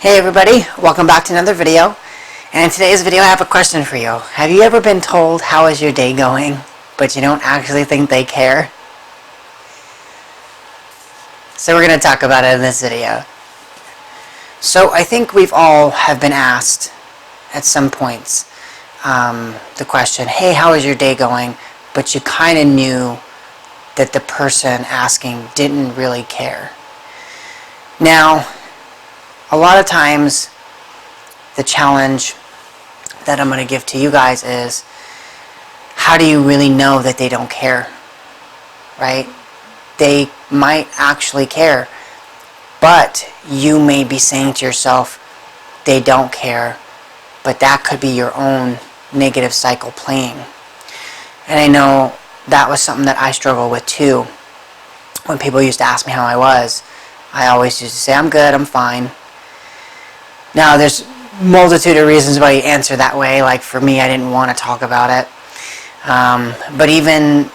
Hey everybody, welcome back to another video. And in today's video I have a question for you. Have you ever been told how is your day going, but you don't actually think they care? So we're going to talk about it in this video. So I think we've all have been asked at some points the question, hey, how is your day going? But you kind of knew that the person asking didn't really care. Now, a lot of times, the challenge that I'm going to give to you guys is, how do you really know that they don't care, right? They might actually care, but you may be saying to yourself, they don't care, but that could be your own negative cycle playing. And I know that was something that I struggled with too. When people used to ask me how I was, I always used to say, I'm good, I'm fine. Now, there's a multitude of reasons why you answer that way. Like for me, I didn't want to talk about it. But even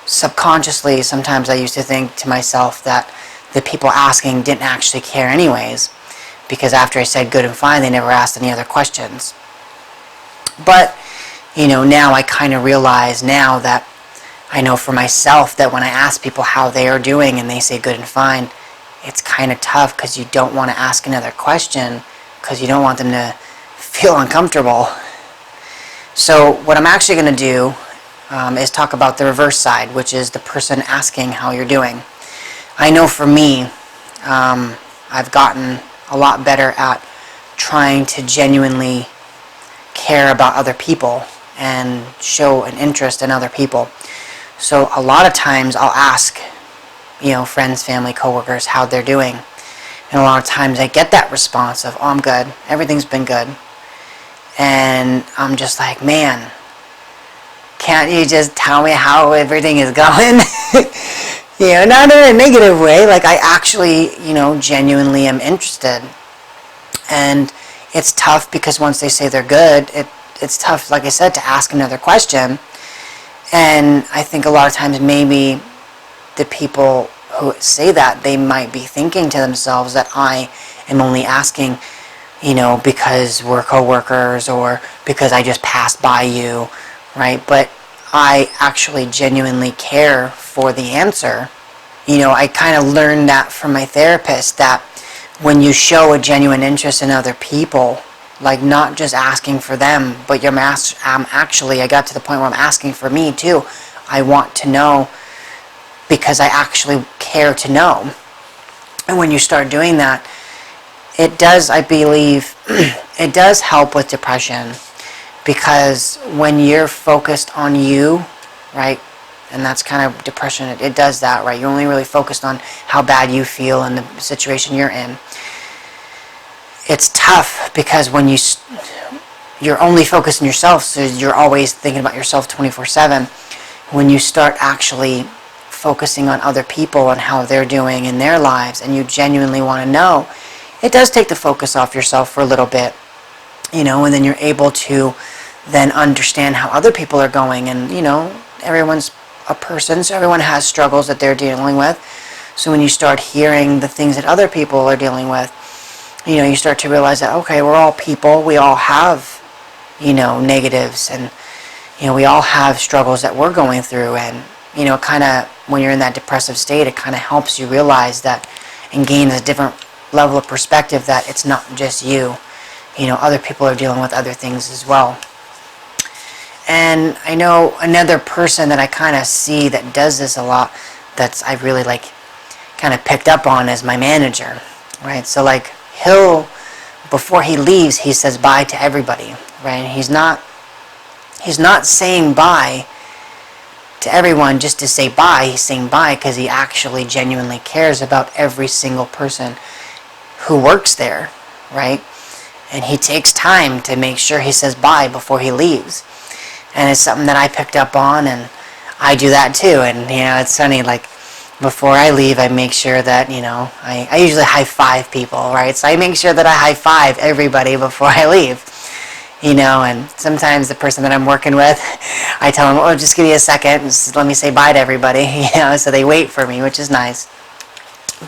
subconsciously, sometimes I used to think to myself that the people asking didn't actually care anyways. Because after I said good and fine, they never asked any other questions. But, now I kind of realize now that I know for myself that when I ask people how they are doing and they say good and fine, it's kind of tough because you don't want to ask another question because you don't want them to feel uncomfortable. So what I'm actually going to do is talk about the reverse side, which is the person asking how you're doing. I know for me, I've gotten a lot better at trying to genuinely care about other people and show an interest in other people. So a lot of times I'll ask friends, family, coworkers, how they're doing. And a lot of times I get that response of, oh, I'm good. Everything's been good. And I'm just like, man, can't you just tell me how everything is going? Not in a negative way. Like I actually, genuinely am interested. And it's tough because once they say they're good, it's tough, like I said, to ask another question. And I think a lot of times maybe the people who say that, they might be thinking to themselves that I am only asking, because we're co-workers or because I just passed by you, right? But I actually genuinely care for the answer. I kind of learned that from my therapist, that when you show a genuine interest in other people, like not just asking for them, but I got to the point where I'm asking for me too. I want to know because I actually care to know. And when you start doing that, it does, I believe, it does help with depression, because when you're focused on you, right, and that's kind of depression, it does that, right? You're only really focused on how bad you feel in the situation you're in. It's tough because when you're only focused on yourself, so you're always thinking about yourself 24/7. When you start actually focusing on other people and how they're doing in their lives, and you genuinely want to know, it does take the focus off yourself for a little bit, and then you're able to then understand how other people are going. And everyone's a person, so everyone has struggles that they're dealing with. So when you start hearing the things that other people are dealing with, you start to realize that, okay, we're all people, we all have negatives, and we all have struggles that we're going through. And kind of when you're in that depressive state, it kind of helps you realize that and gain a different level of perspective that it's not just you. Other people are dealing with other things as well. And I know another person that I kind of see that does this a lot, that's I really kind of picked up on, is my manager, right? So before he leaves, he says bye to everybody, right? He's not saying bye to everyone just to say bye. He's saying bye because he actually genuinely cares about every single person who works there, right? And he takes time to make sure he says bye before he leaves. And it's something that I picked up on, and I do that too. And it's funny, before I leave, I make sure that I usually high five people, right? So I make sure that I high five everybody before I leave. And sometimes the person that I'm working with, I tell them, oh, just give me a second, just let me say bye to everybody, so they wait for me, which is nice.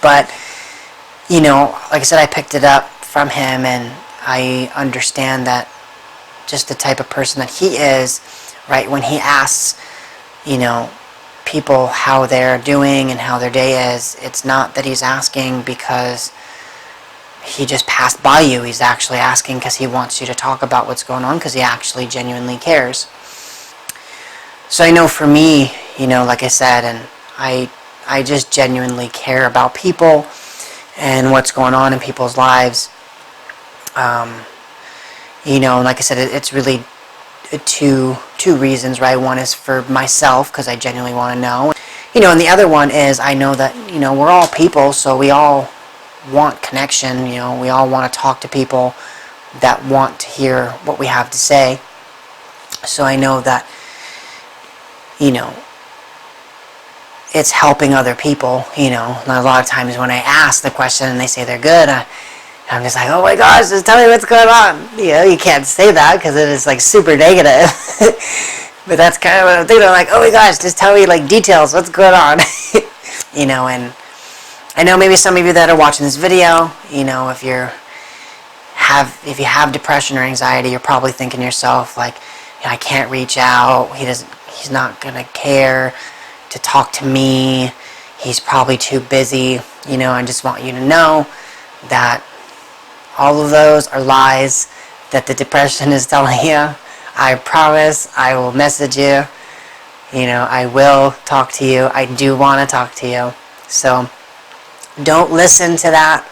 But like I said, I picked it up from him, and I understand that just the type of person that he is, right? When he asks, people how they're doing and how their day is, it's not that he's asking because he just passed by you. He's actually asking because he wants you to talk about what's going on, because he actually genuinely cares. So I know for me, like I said, and I just genuinely care about people and what's going on in people's lives. Like I said, it's really two reasons, right? One is for myself, because I genuinely want to know. And the other one is I know that, we're all people, so we all want connection. We all want to talk to people that want to hear what we have to say. So I know that, it's helping other people, and a lot of times when I ask the question and they say they're good, I'm just like, oh my gosh, just tell me what's going on. You can't say that because it is like super negative. But that's kind of what I'm thinking. I'm like, oh my gosh, just tell me like details, what's going on. And I know maybe some of you that are watching this video, if you have depression or anxiety, you're probably thinking to yourself like, I can't reach out. He's not gonna care to talk to me. He's probably too busy. I just want you to know that all of those are lies that the depression is telling you. I promise I will message you. I will talk to you. I do want to talk to you. So don't listen to that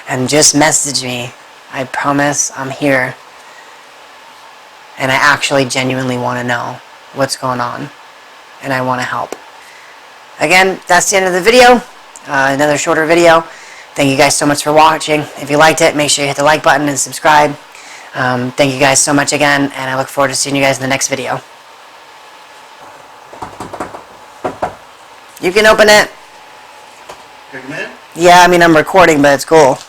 and just message me. I promise I'm here. And I actually genuinely want to know what's going on. And I want to help. Again, that's the end of the video. Another shorter video. Thank you guys so much for watching. If you liked it, make sure you hit the like button and subscribe. Thank you guys so much again, and I look forward to seeing you guys in the next video. You can open it. Take a minute? Yeah, I'm recording, but it's cool.